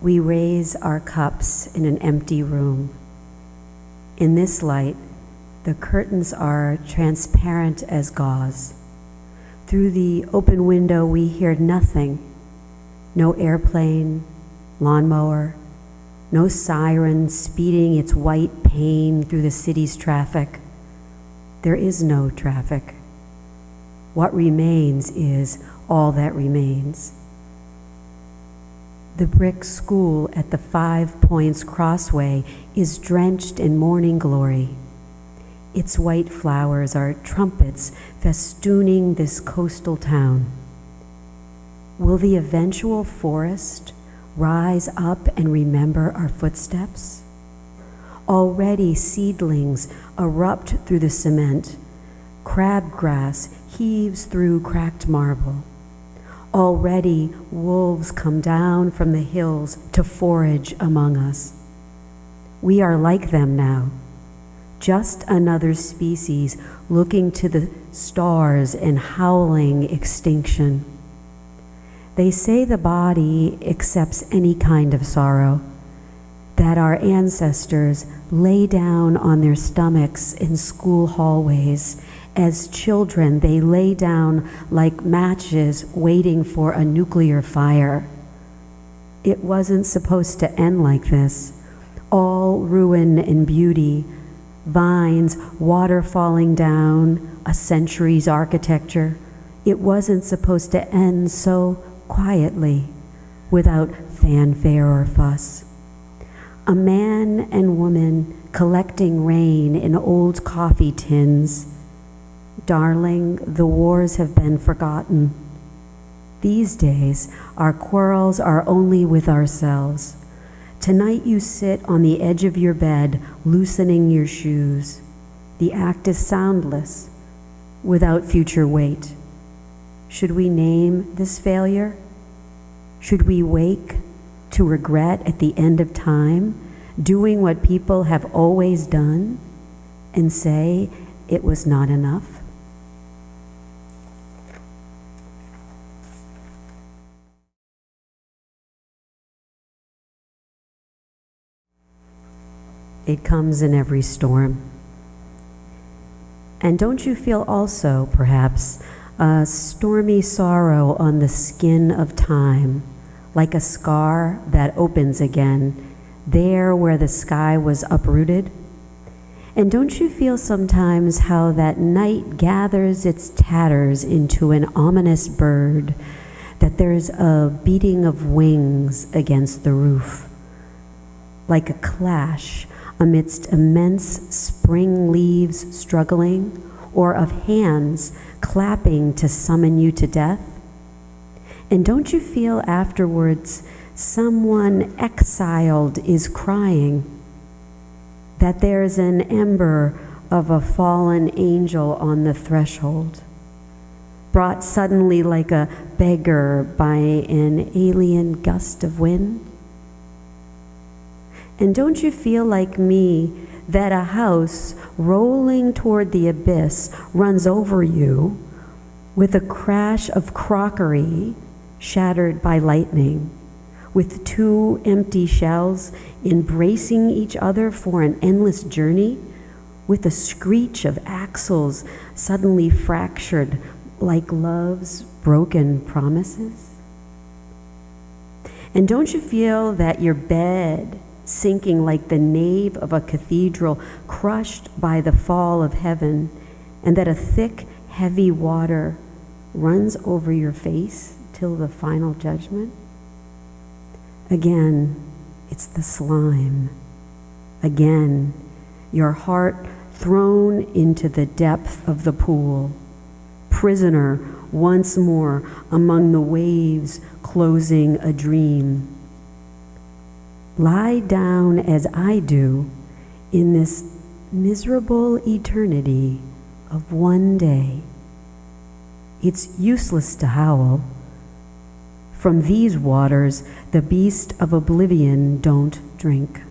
We raise our cups in an empty room. In this light, the curtains are transparent as gauze. Through the open window, we hear nothing. No airplane, lawnmower, no siren speeding its white pain through the city's traffic. There is no traffic. What remains is all that remains. The brick school at the 5 Points Crossway is drenched in morning glory. Its white flowers are trumpets festooning this coastal town. Will the eventual forest rise up and remember our footsteps? Already seedlings erupt through the cement. Crabgrass heaves through cracked marble. Already wolves come down from the hills to forage among us. We are like them now, just another species looking to the stars and howling extinction. They say the body accepts any kind of sorrow, that our ancestors lay down on their stomachs in school hallways. As children, they lay down like matches waiting for a nuclear fire. It wasn't supposed to end like this. All ruin and beauty, vines, water falling down, a century's architecture. It wasn't supposed to end so quietly, without fanfare or fuss. A man and woman collecting rain in old coffee tins. Darling, the wars have been forgotten. These days, our quarrels are only with ourselves. Tonight you sit on the edge of your bed, loosening your shoes. The act is soundless, without future weight. Should we name this failure? Should we wake to regret at the end of time, doing what people have always done, and say it was not enough? It comes in every storm. And don't you feel also, perhaps, a stormy sorrow on the skin of time, like a scar that opens again, there where the sky was uprooted? And don't you feel sometimes how that night gathers its tatters into an ominous bird, that there's a beating of wings against the roof, like a clash amidst immense spring leaves struggling, or of hands clapping to summon you to death? And don't you feel afterwards someone exiled is crying, that there's an ember of a fallen angel on the threshold, brought suddenly like a beggar by an alien gust of wind? And don't you feel like me that a house rolling toward the abyss runs over you with a crash of crockery shattered by lightning, with two empty shells embracing each other for an endless journey, with a screech of axles suddenly fractured like love's broken promises? And don't you feel that your bed sinking like the nave of a cathedral crushed by the fall of heaven, and that a thick, heavy water runs over your face till the final judgment? Again, it's the slime. Again, your heart thrown into the depth of the pool, prisoner once more among the waves closing a dream. Lie down as I do in this miserable eternity of one day. It's useless to howl. From these waters, the beast of oblivion don't drink.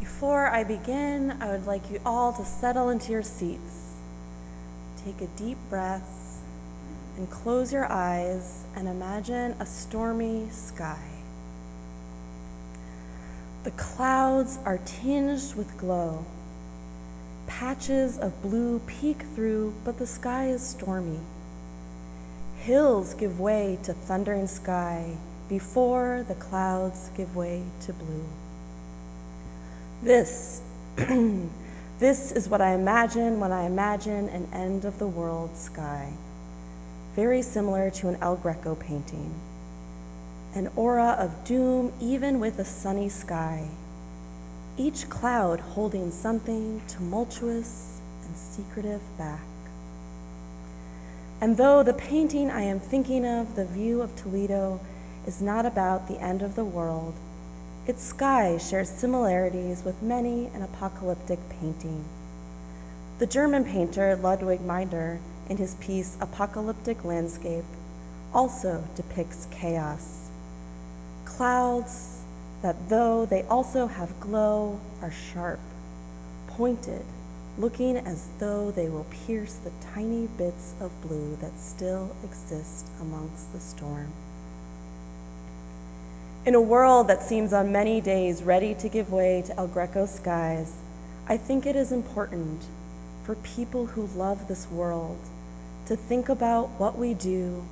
Before I begin, I would like you all to settle into your seats. Take a deep breath and close your eyes and imagine a stormy sky. The clouds are tinged with glow. Patches of blue peek through, but the sky is stormy. Hills give way to thundering sky before the clouds give way to blue. This is what I imagine when I imagine an end of the world sky, very similar to an El Greco painting. An aura of doom even with a sunny sky, each cloud holding something tumultuous and secretive back. And though the painting I am thinking of, the view of Toledo, is not about the end of the world, its sky shares similarities with many an apocalyptic painting. The German painter Ludwig Mayr, in his piece Apocalyptic Landscape, also depicts chaos. Clouds that, though they also have glow, are sharp, pointed, looking as though they will pierce the tiny bits of blue that still exist amongst the storm. In a world that seems on many days ready to give way to El Greco skies, I think it is important for people who love this world to think about what we do,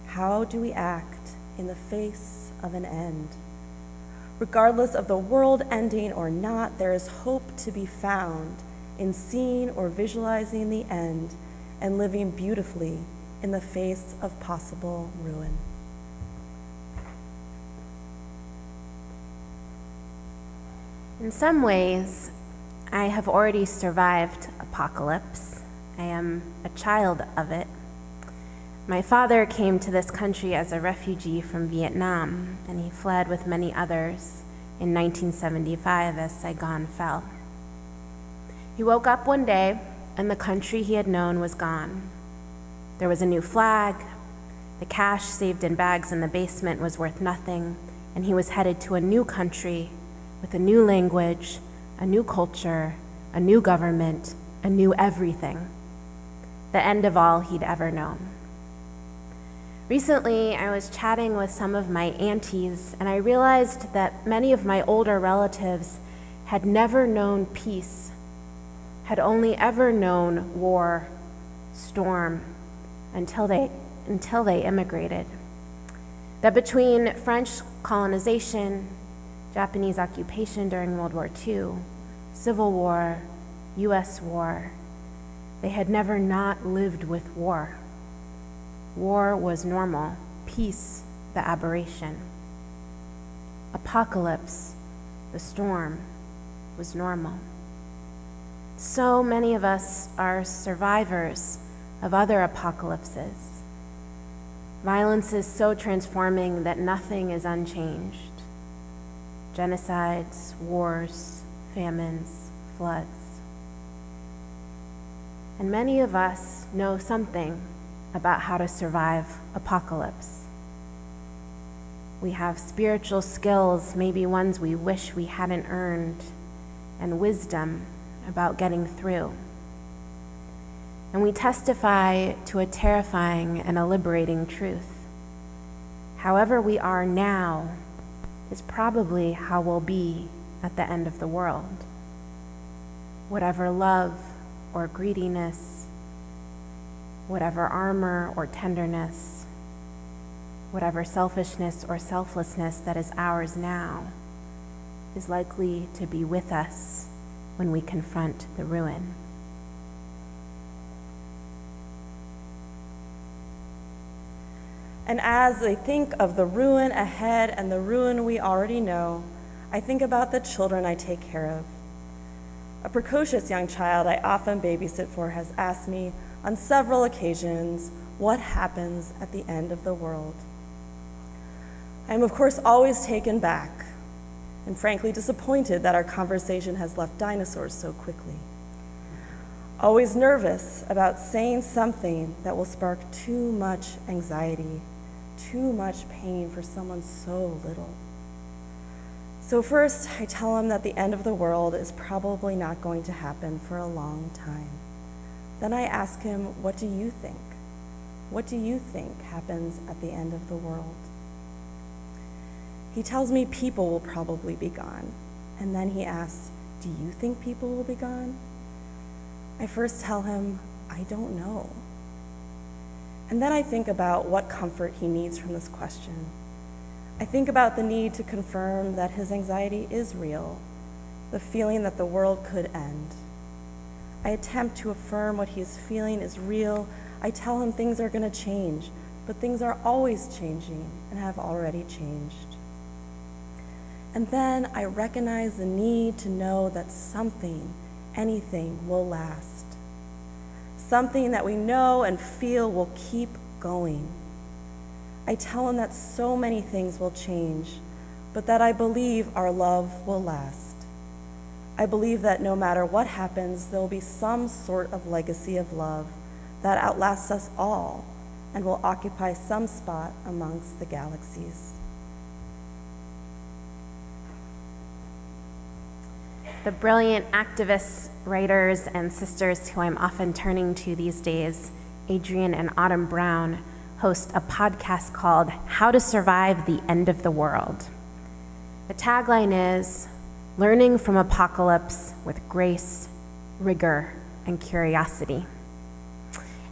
how do we act in the face of an end. Regardless of the world ending or not, there is hope to be found in seeing or visualizing the end and living beautifully in the face of possible ruin. In some ways, I have already survived apocalypse. I am a child of it. My father came to this country as a refugee from Vietnam, and he fled with many others in 1975 as Saigon fell. He woke up one day, and the country he had known was gone. There was a new flag, the cash saved in bags in the basement was worth nothing, and he was headed to a new country with a new language, a new culture, a new government, a new everything, the end of all he'd ever known. Recently, I was chatting with some of my aunties, and I realized that many of my older relatives had never known peace, had only ever known war, storm, until they immigrated. That between French colonization, Japanese occupation during World War II, Civil War, US war, they had never not lived with war. War was normal, peace the aberration. Apocalypse, the storm, was normal. So many of us are survivors of other apocalypses. Violence is so transforming that nothing is unchanged. Genocides, wars, famines, floods. And many of us know something about how to survive apocalypse. We have spiritual skills, maybe ones we wish we hadn't earned, and wisdom about getting through. And we testify to a terrifying and a liberating truth. However we are now is probably how we'll be at the end of the world. Whatever love or greediness, whatever armor or tenderness, whatever selfishness or selflessness that is ours now is likely to be with us when we confront the ruin. And as I think of the ruin ahead and the ruin we already know, I think about the children I take care of. A precocious young child I often babysit for has asked me on several occasions what happens at the end of the world. I am, of course, always taken back and frankly disappointed that our conversation has left dinosaurs so quickly. Always nervous about saying something that will spark too much anxiety, too much pain for someone so little. So first, I tell him that the end of the world is probably not going to happen for a long time. Then I ask him, what do you think? what do you think happens at the end of the world? He tells me people will probably be gone. And then he asks, do you think people will be gone? I first tell him, I don't know. And then I think about what comfort he needs from this question. I think about the need to confirm that his anxiety is real, the feeling that the world could end. I attempt to affirm what he is feeling is real. I tell him things are going to change, but things are always changing and have already changed. And then I recognize the need to know that something, anything, will last. Something that we know and feel will keep going. I tell him that so many things will change, but that I believe our love will last. I believe that no matter what happens, there will be some sort of legacy of love that outlasts us all and will occupy some spot amongst the galaxies. The brilliant activists, writers, and sisters who I'm often turning to these days, Adrienne and Autumn Brown, host a podcast called How to Survive the End of the World. The tagline is, learning from apocalypse with grace, rigor, and curiosity.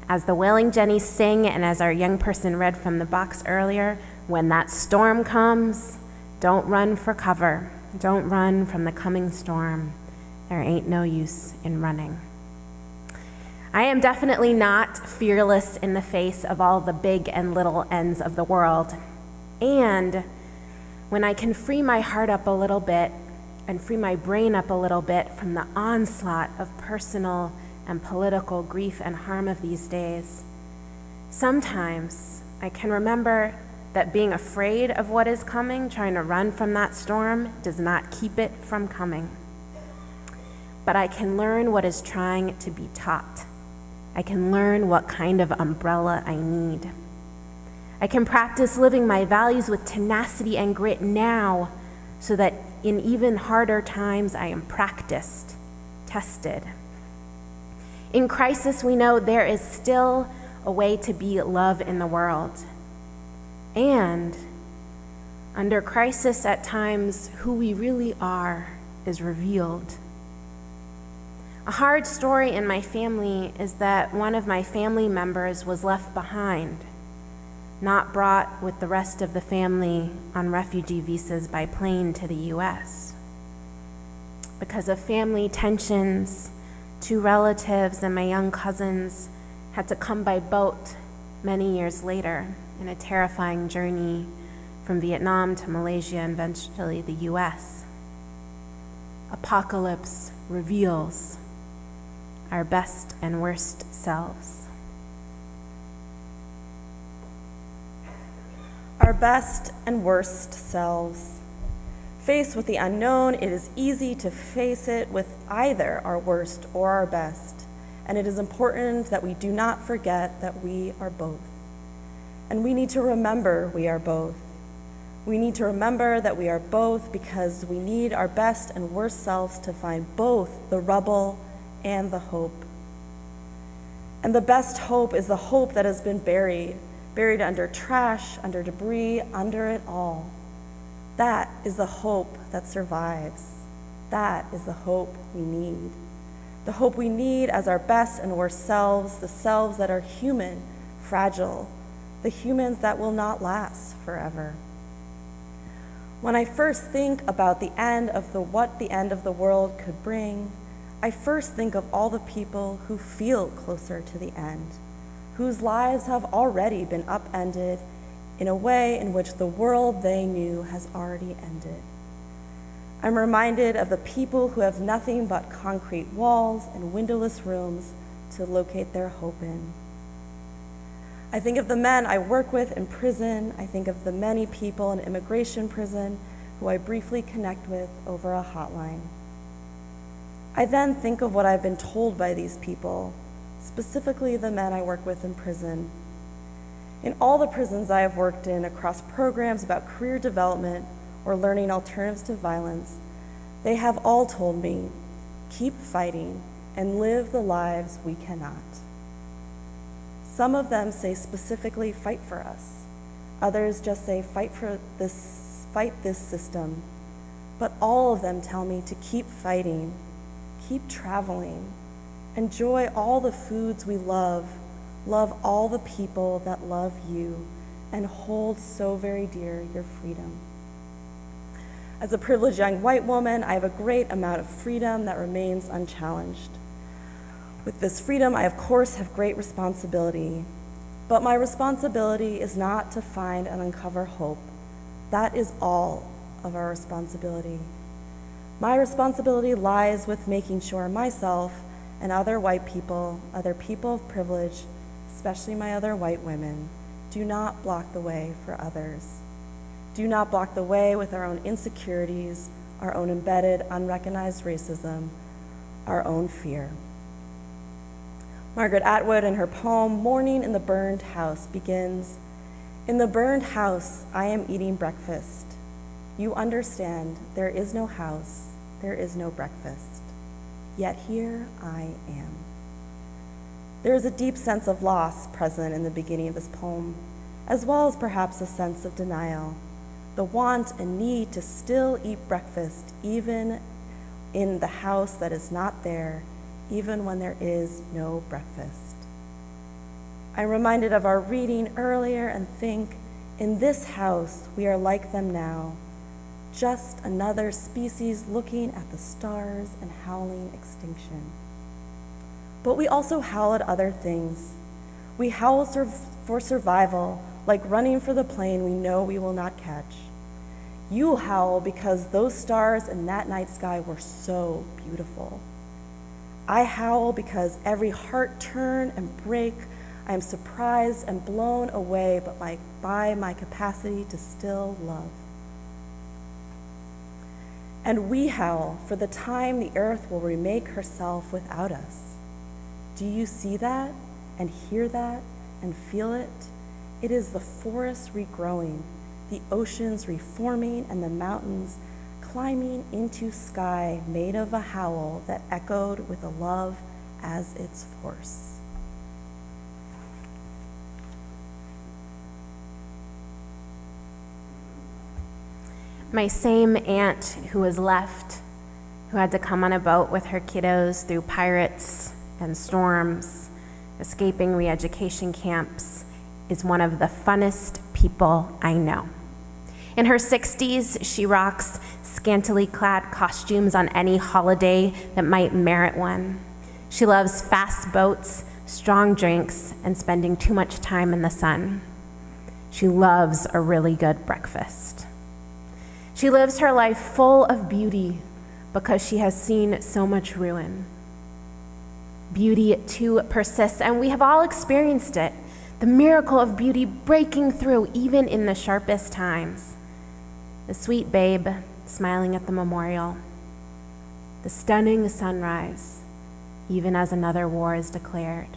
As the Wailing Jennies sing, and as our young person read from the box earlier, when that storm comes, don't run for cover. Don't run from the coming storm. There ain't no use in running. I am definitely not fearless in the face of all the big and little ends of the world. And when I can free my heart up a little bit and free my brain up a little bit from the onslaught of personal and political grief and harm of these days, sometimes I can remember that being afraid of what is coming, trying to run from that storm, does not keep it from coming. But I can learn what is trying to be taught. I can learn what kind of umbrella I need. I can practice living my values with tenacity and grit now, so that in even harder times I am practiced, tested. In crisis, we know there is still a way to be love in the world. And under crisis, at times, who we really are is revealed. A hard story in my family is that one of my family members was left behind, not brought with the rest of the family on refugee visas by plane to the U.S. Because of family tensions, 2 relatives and my young cousins had to come by boat many years later in a terrifying journey from Vietnam to Malaysia and eventually the U.S. Apocalypse reveals our best and worst selves. Our best and worst selves. Faced with the unknown, it is easy to face it with either our worst or our best, and it is important that we do not forget that we are both. And we need to remember we are both. We need to remember that we are both because we need our best and worst selves to find both the rubble and the hope. And the best hope is the hope that has been buried under trash, under debris, under it all. That is the hope that survives. That is the hope we need. The hope we need as our best and worst selves, the selves that are human, fragile, the humans that will not last forever. When I first think about what the end of the world could bring, I first think of all the people who feel closer to the end, whose lives have already been upended in a way in which the world they knew has already ended. I'm reminded of the people who have nothing but concrete walls and windowless rooms to locate their hope in. I think of the men I work with in prison. I think of the many people in immigration prison who I briefly connect with over a hotline. I then think of what I've been told by these people, specifically the men I work with in prison. In all the prisons I have worked in across programs about career development or learning alternatives to violence, they have all told me, keep fighting and live the lives we cannot. Some of them say specifically, fight for us. Others just say, fight this system. But all of them tell me to keep fighting, keep traveling, enjoy all the foods we love all the people that love you, and hold so very dear your freedom. As a privileged young white woman, I have a great amount of freedom that remains unchallenged. With this freedom, I of course have great responsibility, but my responsibility is not to find and uncover hope. That is all of our responsibility. My responsibility lies with making sure myself and other white people, other people of privilege, especially my other white women, do not block the way for others. Do not block the way with our own insecurities, our own embedded, unrecognized racism, our own fear. Margaret Atwood, in her poem, Morning in the Burned House, begins, "In the burned house, I am eating breakfast. You understand, there is no house, there is no breakfast. Yet here I am." There is a deep sense of loss present in the beginning of this poem, as well as perhaps a sense of denial, the want and need to still eat breakfast, even in the house that is not there, even when there is no breakfast. I'm reminded of our reading earlier and think, in this house, we are like them now, just another species looking at the stars and howling extinction. But we also howl at other things. We howl for survival, like running for the plane we know we will not catch. You howl because those stars in that night sky were so beautiful. I howl because every heart turn and break, I am surprised and blown away by my capacity to still love. And we howl for the time the earth will remake herself without us. Do you see that and hear that and feel it? It is the forests regrowing, the oceans reforming, and the mountains climbing into sky made of a howl that echoed with a love as its force. My same aunt who was left, who had to come on a boat with her kiddos through pirates and storms, escaping re-education camps, is one of the funnest people I know. In her 60s, she rocks scantily clad costumes on any holiday that might merit one. She loves fast boats, strong drinks, and spending too much time in the sun. She loves a really good breakfast. She lives her life full of beauty because she has seen so much ruin. Beauty too persists, and we have all experienced it. The miracle of beauty breaking through even in the sharpest times. The sweet babe smiling at the memorial. The stunning sunrise, even as another war is declared.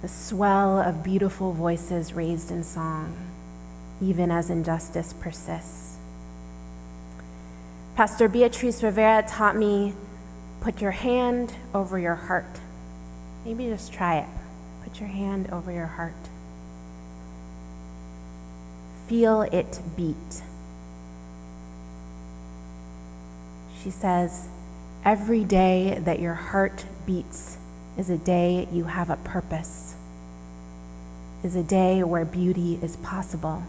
The swell of beautiful voices raised in song, even as injustice persists. Pastor Beatriz Rivera taught me, put your hand over your heart. Maybe just try it. Put your hand over your heart. Feel it beat. She says, every day that your heart beats is a day you have a purpose, is a day where beauty is possible.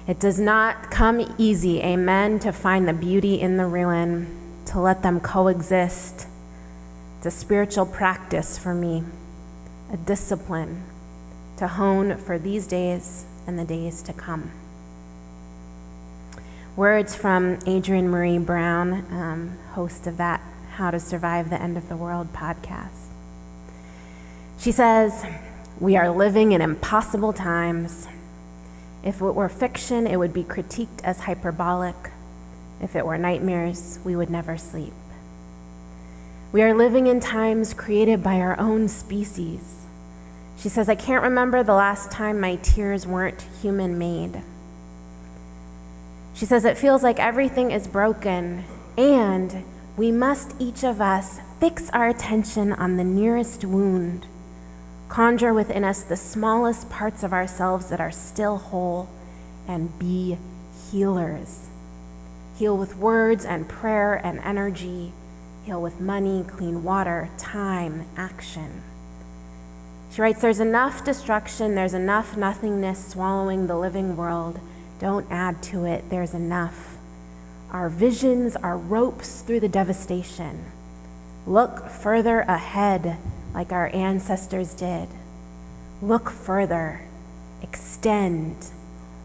It does not come easy, amen, to find the beauty in the ruin, to let them coexist. It's a spiritual practice for me, a discipline to hone for these days and the days to come. Words from Adrienne Marie Brown, host of that How to Survive the End of the World podcast. She says, we are living in impossible times. If it were fiction, it would be critiqued as hyperbolic. If it were nightmares, we would never sleep. We are living in times created by our own species. She says, I can't remember the last time my tears weren't human-made. She says, it feels like everything is broken, and we must, each of us, fix our attention on the nearest wound, conjure within us the smallest parts of ourselves that are still whole, and be healers. Heal with words and prayer and energy. Heal with money, clean water, time, action. She writes, there's enough destruction, there's enough nothingness swallowing the living world. Don't add to it, there's enough. Our visions are ropes through the devastation. Look further ahead like our ancestors did. Look further, extend,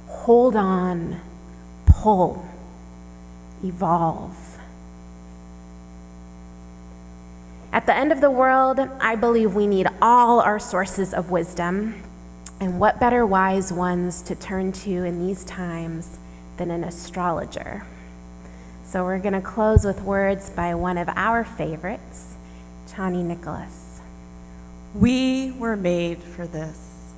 hold on, pull, evolve. At the end of the world, I believe we need all our sources of wisdom, and what better wise ones to turn to in these times than an astrologer. So we're going to close with words by one of our favorites, Chani Nicholas. We were made for this.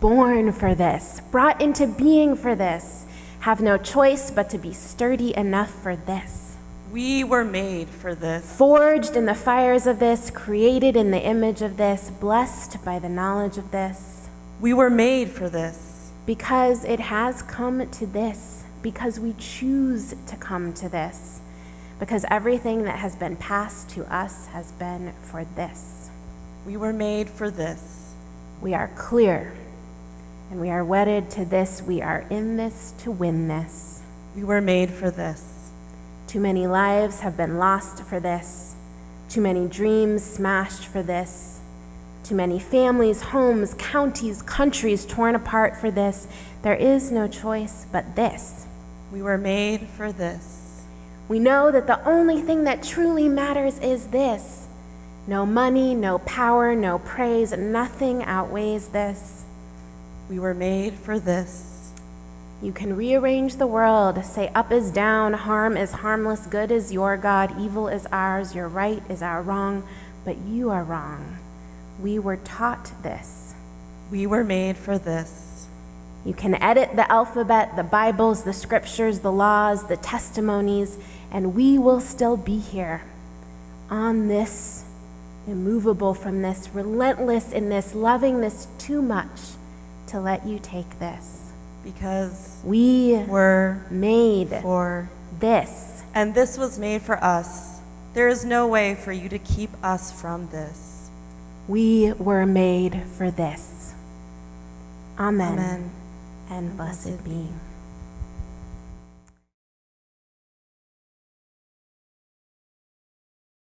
Born for this, brought into being for this, have no choice but to be sturdy enough for this. We were made for this. Forged in the fires of this, created in the image of this, blessed by the knowledge of this. We were made for this. Because it has come to this, because we choose to come to this, because everything that has been passed to us has been for this. We were made for this. We are clear, and we are wedded to this. We are in this to win this. We were made for this. Too many lives have been lost for this. Too many dreams smashed for this. Too many families, homes, counties, countries torn apart for this. There is no choice but this. We were made for this. We know that the only thing that truly matters is this. No money, no power, no praise, nothing outweighs this. We were made for this. You can rearrange the world, say up is down, harm is harmless, good is your God, evil is ours, your right is our wrong, but you are wrong. We were taught this. We were made for this. You can edit the alphabet, the Bibles, the scriptures, the laws, the testimonies, and we will still be here on this, immovable from this, relentless in this, loving this too much to let you take this. Because we were made for this. And this was made for us. There is no way for you to keep us from this. We were made for this. Amen. Amen. And blessed be.